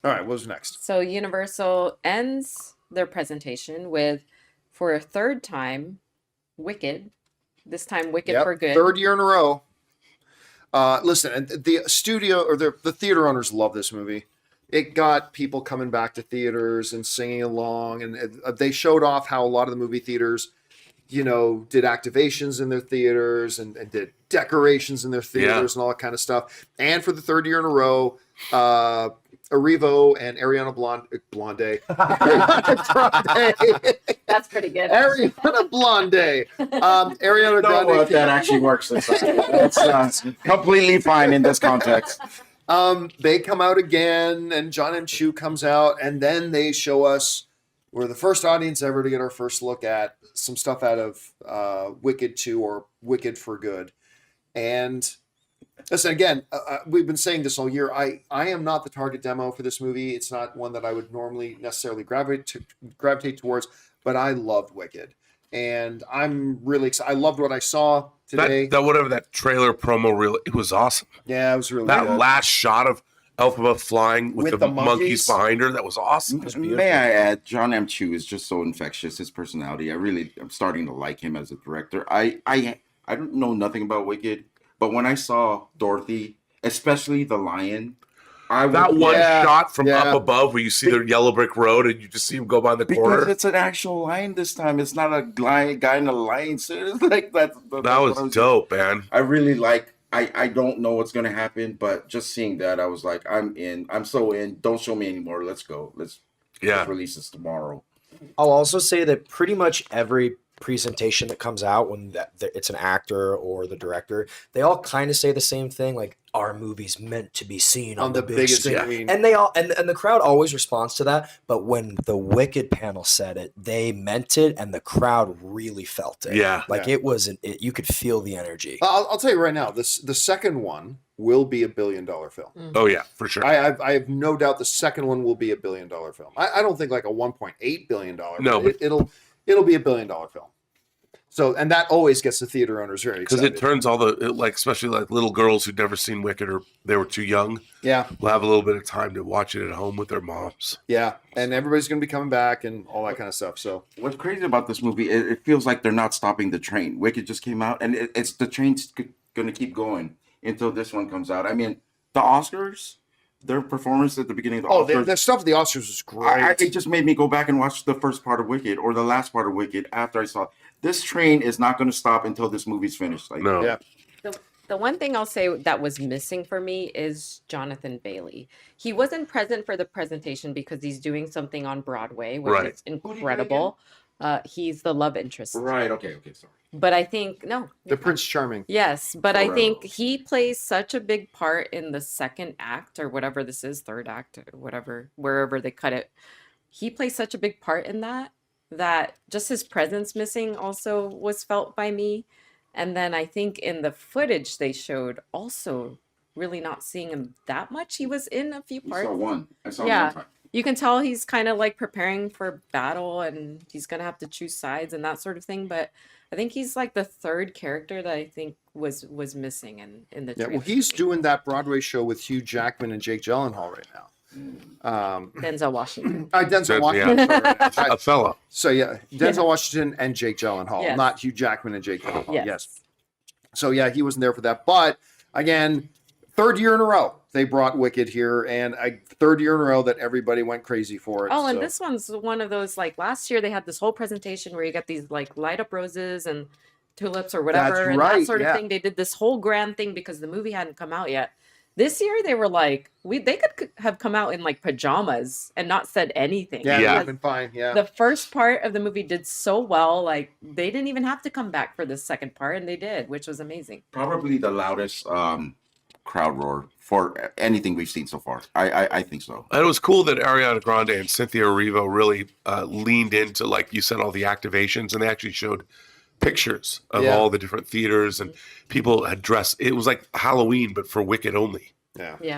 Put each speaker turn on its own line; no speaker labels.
All right, what was next?
So Universal ends their presentation with, for a third time, Wicked. This time, Wicked for
Yep,
Good.
third year in a row. Listen, and the studio or the theater owners love this movie. It got people coming back to theaters and singing along, and they showed off how a lot of the movie theaters, did activations in their theaters and did decorations in their theaters and all that kind of stuff. And for the third year in a row, Arrivo and Ariana Blonde.
That's pretty good.
Ariana Blonde. Ariana
know what
Grande.
that actually works. That's completely fine in this context.
They come out again, and John M. Chu comes out, and then they show us, we're the first audience ever to get our first look at some stuff out of Wicked 2 or Wicked for Good. And listen, again, we've been saying this all year. I am not the target demo for this movie. It's not one that I would normally necessarily gravitate towards, but I loved Wicked. And I'm really excited. I loved what I saw today.
That trailer promo reel, it was awesome.
Yeah, it was really
that
good.
last shot of Elphaba flying with the monkeys behind her, that was awesome.
May I add, John M. Chu is just so infectious. His personality, I'm starting to like him as a director. I don't know nothing about Wicked, but when I saw Dorothy, especially the lion,
shot from up above where you see the yellow brick road and you just see him go by the corner.
Because it's an actual lion this time. It's not a guy in a lion suit. It's like that
was dope, man.
I really like. I don't know what's gonna happen, but just seeing that, I was like, I'm in. I'm so in. Don't show me anymore. Let's go. Let's release this tomorrow.
I'll also say that pretty much every presentation that comes out when it's an actor or the director, they all kind of say the same thing, like, our movie's meant to be seen on the big screen. And they all and the crowd always responds to that. But when the Wicked panel said it, they meant it, and the crowd really felt it. It was you could feel the energy.
I'll tell you right now, the second one will be $1 billion film.
Oh yeah, for sure.
I have no doubt the second one will be $1 billion film. I don't think like a $1.8 billion.
No, but
it'll be $1 billion film. So, and that always gets the theater owners very excited.
Because it turns all especially like little girls who'd never seen Wicked or they were too young.
Yeah.
Will have a little bit of time to watch it at home with their moms.
Yeah. And everybody's going to be coming back and all that kind of stuff. So,
what's crazy about this movie, it feels like they're not stopping the train. Wicked just came out, and it's the train's going to keep going until this one comes out. I mean, the Oscars, their performance at the beginning of the Oscars.
The stuff at the Oscars was great.
It just made me go back and watch the first part of Wicked or the last part of Wicked after I saw it. This train is not going to stop until this movie's finished.
No.
Yeah.
The one thing I'll say that was missing for me is Jonathan Bailey. He wasn't present for the presentation because he's doing something on Broadway, which is incredible. He's the love interest.
Right. Okay. Sorry.
But I think
the Prince Charming.
Yes, but I think he plays such a big part in the second act or whatever this is, third act or whatever, wherever they cut it. He plays such a big part in that just his presence missing also was felt by me. And then I think in the footage they showed also really not seeing him that much. He was in a few parts.
I saw one time.
You can tell he's kind of like preparing for battle and he's going to have to choose sides and that sort of thing. But I think he's like the third character that I think was missing in the trailer.
Well, he's doing that Broadway show with Hugh Jackman and Jake Gyllenhaal right now.
Denzel Washington.
Denzel Washington.
A fellow.
So Denzel Washington and Jake Gyllenhaal, not Hugh Jackman and Jake Gyllenhaal. Yes. So he wasn't there for that. But again, third year in a row they brought Wicked here, and third year in a row that everybody went crazy for it.
And this one's one of those, like last year they had this whole presentation where you got these like light up roses and tulips or whatever that sort of thing. They did this whole grand thing because the movie hadn't come out yet. This year they were like, they could have come out in like pajamas and not said anything.
Yeah, it would have been fine. Yeah.
The first part of the movie did so well, like they didn't even have to come back for the second part, and they did, which was amazing.
Probably the loudest crowd roar for anything we've seen so far. I think so.
And it was cool that Ariana Grande and Cynthia Erivo really leaned into, like you said, all the activations, and they actually showed pictures of all the different theaters, and people had dressed. It was like Halloween, but for Wicked only.
Yeah.
Yeah.